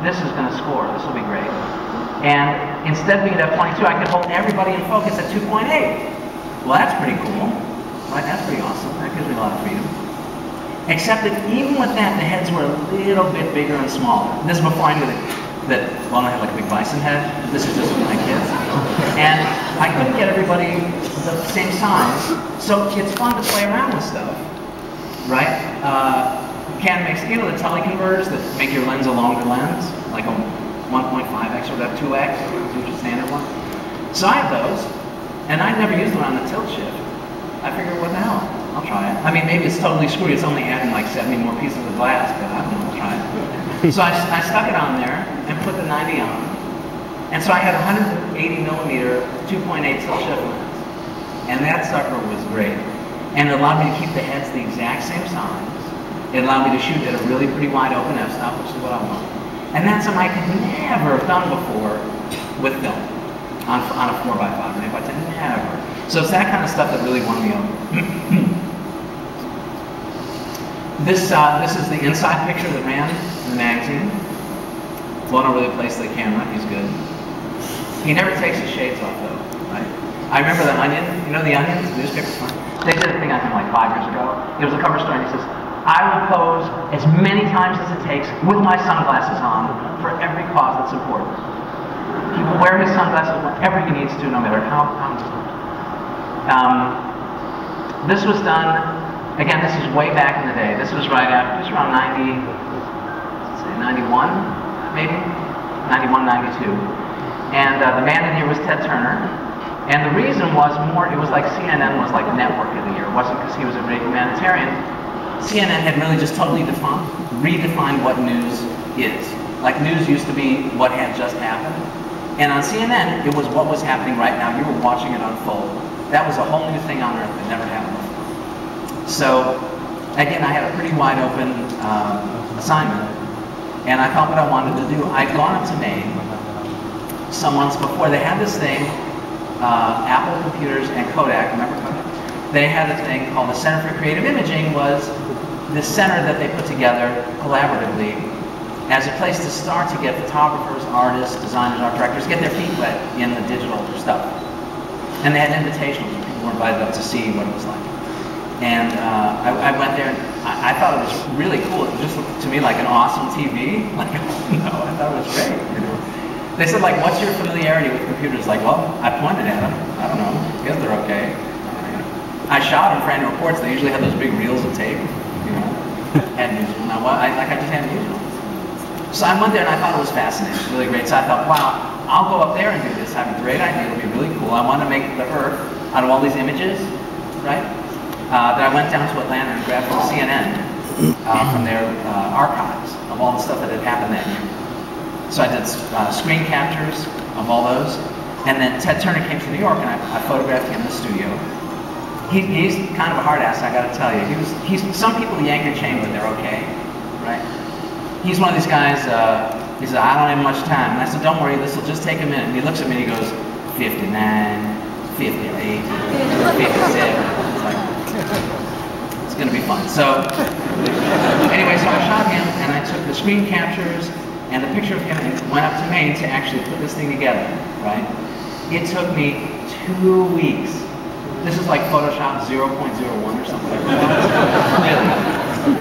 this is going to score. This will be great. And instead of being at f22, I could hold everybody in focus at 2.8. Well, that's pretty cool, right? That's pretty awesome. That gives me a lot of freedom. Except that even with that, the heads were a little bit bigger and smaller. This is before I knew that well, I had like a big bison head. This is just my kids. And I couldn't get everybody the same size. So it's fun to play around with stuff, right? Can make, you know, the teleconverters that make your lens a longer lens, like a 1.5x or that 2x, which is the standard one. So I have those, and I never used them on the tilt shift. I figured, what the hell? I'll try it. I mean, maybe it's totally screwy. It's only adding like 70 more pieces of glass, but I don't know, I'll try it. So I stuck it on there and put the 90 on. And so I had a 180 millimeter 2.8 tilt shift lens. And that sucker was great. And it allowed me to keep the heads the exact same size. It allowed me to shoot at a really pretty wide open f-stop, which is what I want. And that's something I could never have done before with film on a 4x5. And if I said never. So it's that kind of stuff that really won me over. This is the inside picture that ran in the magazine. Won't really place the camera. He's good. He never takes his shades off though, right? I remember the Onion. You know the Onion, the newspaper? They did a thing on him like 5 years ago. It was a cover story, and he says, "I will pose as many times as it takes with my sunglasses on for every cause that's important." He will wear his sunglasses whenever he needs to, no matter how important. This was done, again, this is way back in the day. This was right after, this was around 90, let's say 91, maybe? 91, 92. And the man in here was Ted Turner. And the reason was more, it was like CNN was like network of the year. It wasn't because he was a great humanitarian. CNN had really just totally redefined what news is. Like news used to be what had just happened. And on CNN, it was what was happening right now. You were watching it unfold. That was a whole new thing on Earth that never happened before. So, again, I had a pretty wide open assignment. And I thought what I wanted to do. I'd gone up to Maine some months before. They had this thing, Apple Computers and Kodak, remember Kodak? They had a thing called the Center for Creative Imaging, was the center that they put together collaboratively as a place to start to get photographers, artists, designers, art directors, get their feet wet in the digital stuff. And they had invitations, people were invited up to see what it was like. And I went there, and I thought it was really cool. It just looked to me like an awesome TV. Like, no, I thought it was great. They said, like, what's your familiarity with computers? Like, well, I pointed at them. I don't know, I guess they're okay. I shot them for annual reports. They usually have those big reels of tape, you know. Hadn't used them. I just hadn't used them. So I went there and I thought it was fascinating, really great. So I thought, wow, I'll go up there and do this. I have a great idea. It'll be really cool. I want to make the Earth out of all these images, right? That I went down to Atlanta and grabbed from CNN, from their archives of all the stuff that had happened that year. So I did screen captures of all those. And then Ted Turner came to New York and I photographed him in the studio. He's kind of a hard ass, I gotta tell you. Some people yank your chain, but they're okay, right? He's one of these guys, he said, I don't have much time. And I said, don't worry, this will just take a minute. And he looks at me and he goes, 59, 58, 57. It's like, it's gonna be fun. So, anyway, so I shot him and I took the screen captures and the picture of him and went up to Maine to actually put this thing together, right? It took me 2 weeks. This is like Photoshop 0.01 or something like that. Really.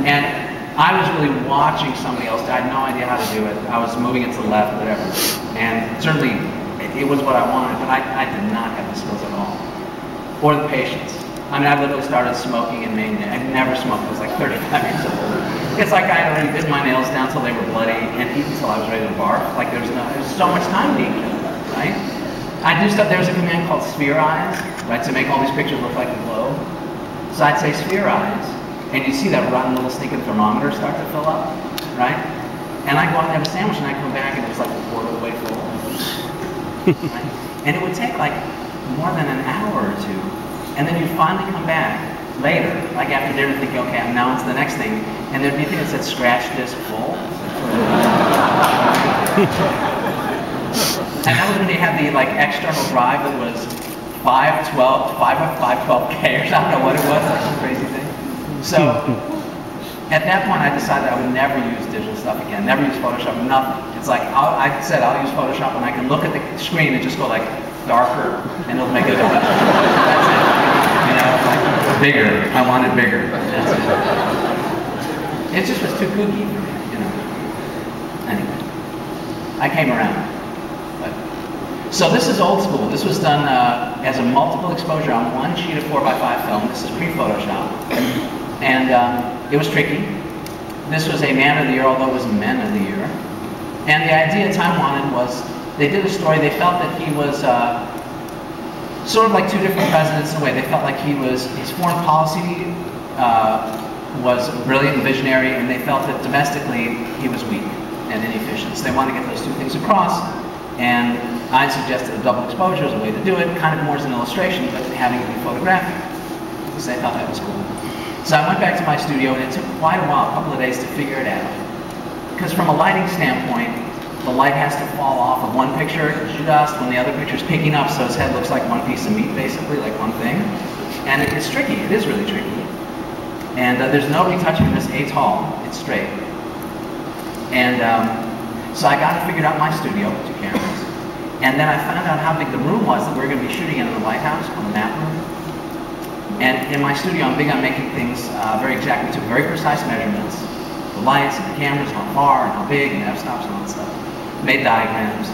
And I was really watching somebody else. I had no idea how to do it. I was moving it to the left, whatever. And certainly, it was what I wanted, but I did not have the skills at all. Or the patience. I mean, I literally started smoking in Maine. I'd never smoked. I was like 35 years old. It's like I had already bitten my nails down till they were bloody and eaten until I was ready to barf. Like there's so much time being killed, right? I do stuff. There was a command called sphere eyes, right, to make all these pictures look like a globe. So I'd say sphere eyes, and you see that rotten little stinking thermometer start to fill up, right? And I'd go out and have a sandwich, and I'd come back, and it was like a quarter of the way full. Right? And it would take like more than an hour or two, and then you'd finally come back later, like after dinner, thinking, okay, I'm now into the next thing, and there'd be a thing that said scratch disk full. And that was when you had the like external drive that was 512K or something, I don't know what it was, like some crazy thing. So At that point, I decided I would never use digital stuff again, never use Photoshop, nothing. It's like, I said I'll use Photoshop when I can look at the screen and just go like, darker, and it'll make a difference. That's it. You know, like, bigger. I want it bigger. That's it. It just was too kooky for me, you know. Anyway, I came around. But. So this is old school. This was done as a multiple exposure on one sheet of 4x5 film. This is pre-Photoshop. And it was tricky. This was a Man of the Year, although it was Men of the Year. And the idea Time wanted was, they did a story, they felt that he was sort of like two different presidents in a way. They felt like his foreign policy was brilliant and visionary, and they felt that domestically he was weak and inefficient. So they wanted to get those two things across, and I suggested a double exposure as a way to do it, kind of more as an illustration, but having it be photographic, because they thought that was cool. So I went back to my studio, and it took quite a while, a couple of days, to figure it out. Because from a lighting standpoint, the light has to fall off of one picture just when the other picture is picking up, so his head looks like one piece of meat, basically, like one thing. And it's tricky. It is really tricky. And there's no retouching this at all. It's straight. And so I got it figured out in my studio, 2 cameras. And then I found out how big the room was that we were going to be shooting in the White House, on the map room. And in my studio, I'm big on making things very exact. We took very precise measurements. The lights and the cameras, how far and how big, and f-stops and all that stuff. Made diagrams.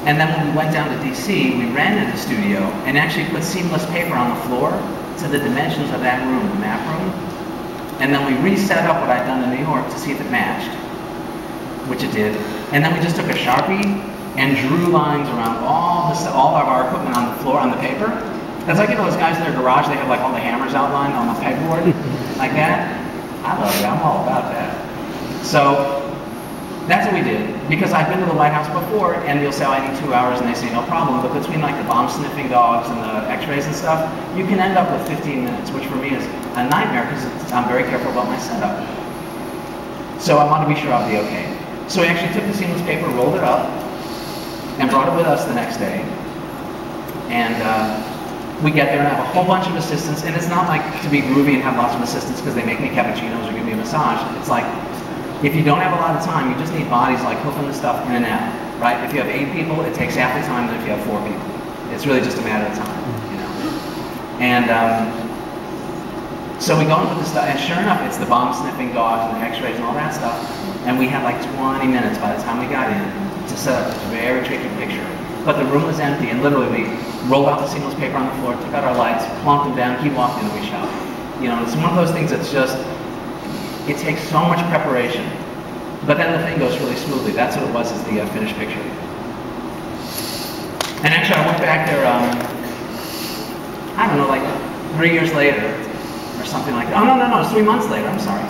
And then when we went down to DC, we rented the studio and actually put seamless paper on the floor to the dimensions of that room, the map room. And then we reset up what I'd done in New York to see if it matched, which it did. And then we just took a Sharpie and drew lines around all of our equipment on the floor, on the paper. It's like, you know, those guys in their garage, they have like all the hammers outlined on the pegboard, like that. I love it, I'm all about that. So, that's what we did, because I've been to the White House before, and you'll say, oh, I need 2 hours, and they say, no problem, but between like the bomb-sniffing dogs and the x-rays and stuff, you can end up with 15 minutes, which for me is a nightmare, because I'm very careful about my setup. So I want to be sure I'll be okay. So we actually took the seamless paper, rolled it up, and brought it with us the next day. And we get there and have a whole bunch of assistants, and it's not like to be groovy and have lots of assistants because they make me cappuccinos or give me a massage. It's like, if you don't have a lot of time, you just need bodies like hooking the stuff in and out, right? If you have 8 people, it takes half the time than if you have 4 people. It's really just a matter of time, you know. And so we go and put the stuff, and sure enough, it's the bomb-sniffing dogs and the x-rays and all that stuff. And we had like 20 minutes by the time we got in to set up this very tricky picture. But the room was empty, and literally we rolled out the seamless paper on the floor, took out our lights, plunked them down, he walked in, and we shot. You know, it's one of those things that's just, it takes so much preparation. But then the thing goes really smoothly. That's what it was, is the finished picture. And actually, I went back there, I don't know, like 3 years later, or something like that. Oh, no, it was 3 months later, I'm sorry.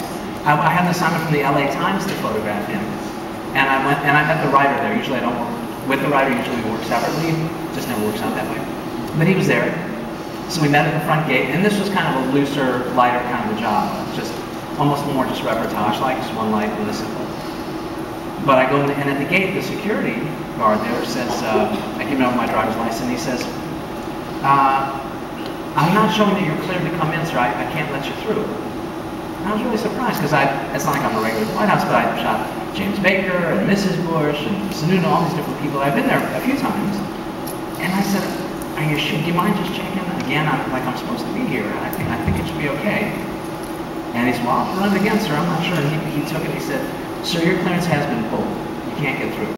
I had an assignment from the LA Times to photograph him. And I went, and I met the writer there. Usually I don't work with the writer, usually we work separately. It just never works out that way. But he was there. So we met at the front gate, and this was kind of a looser, lighter kind of a job. Just almost more just reportage-like, just one light, really simple. But I go in, and at the gate, the security guard there says, I give him my driver's license, and he says, I'm not showing that you're cleared to come in, sir. I can't let you through. And I was really surprised, because it's not like I'm a regular at the White House, but I've shot James Baker and Mrs. Bush and Sununu, all these different people. I've been there a few times. And I said, are you sure? Do you mind just checking? Again, like I'm supposed to be here. I think it should be okay. And he said, well, I'll run it again, sir. I'm not sure. And he took it. He said, sir, your clearance has been pulled. You can't get through.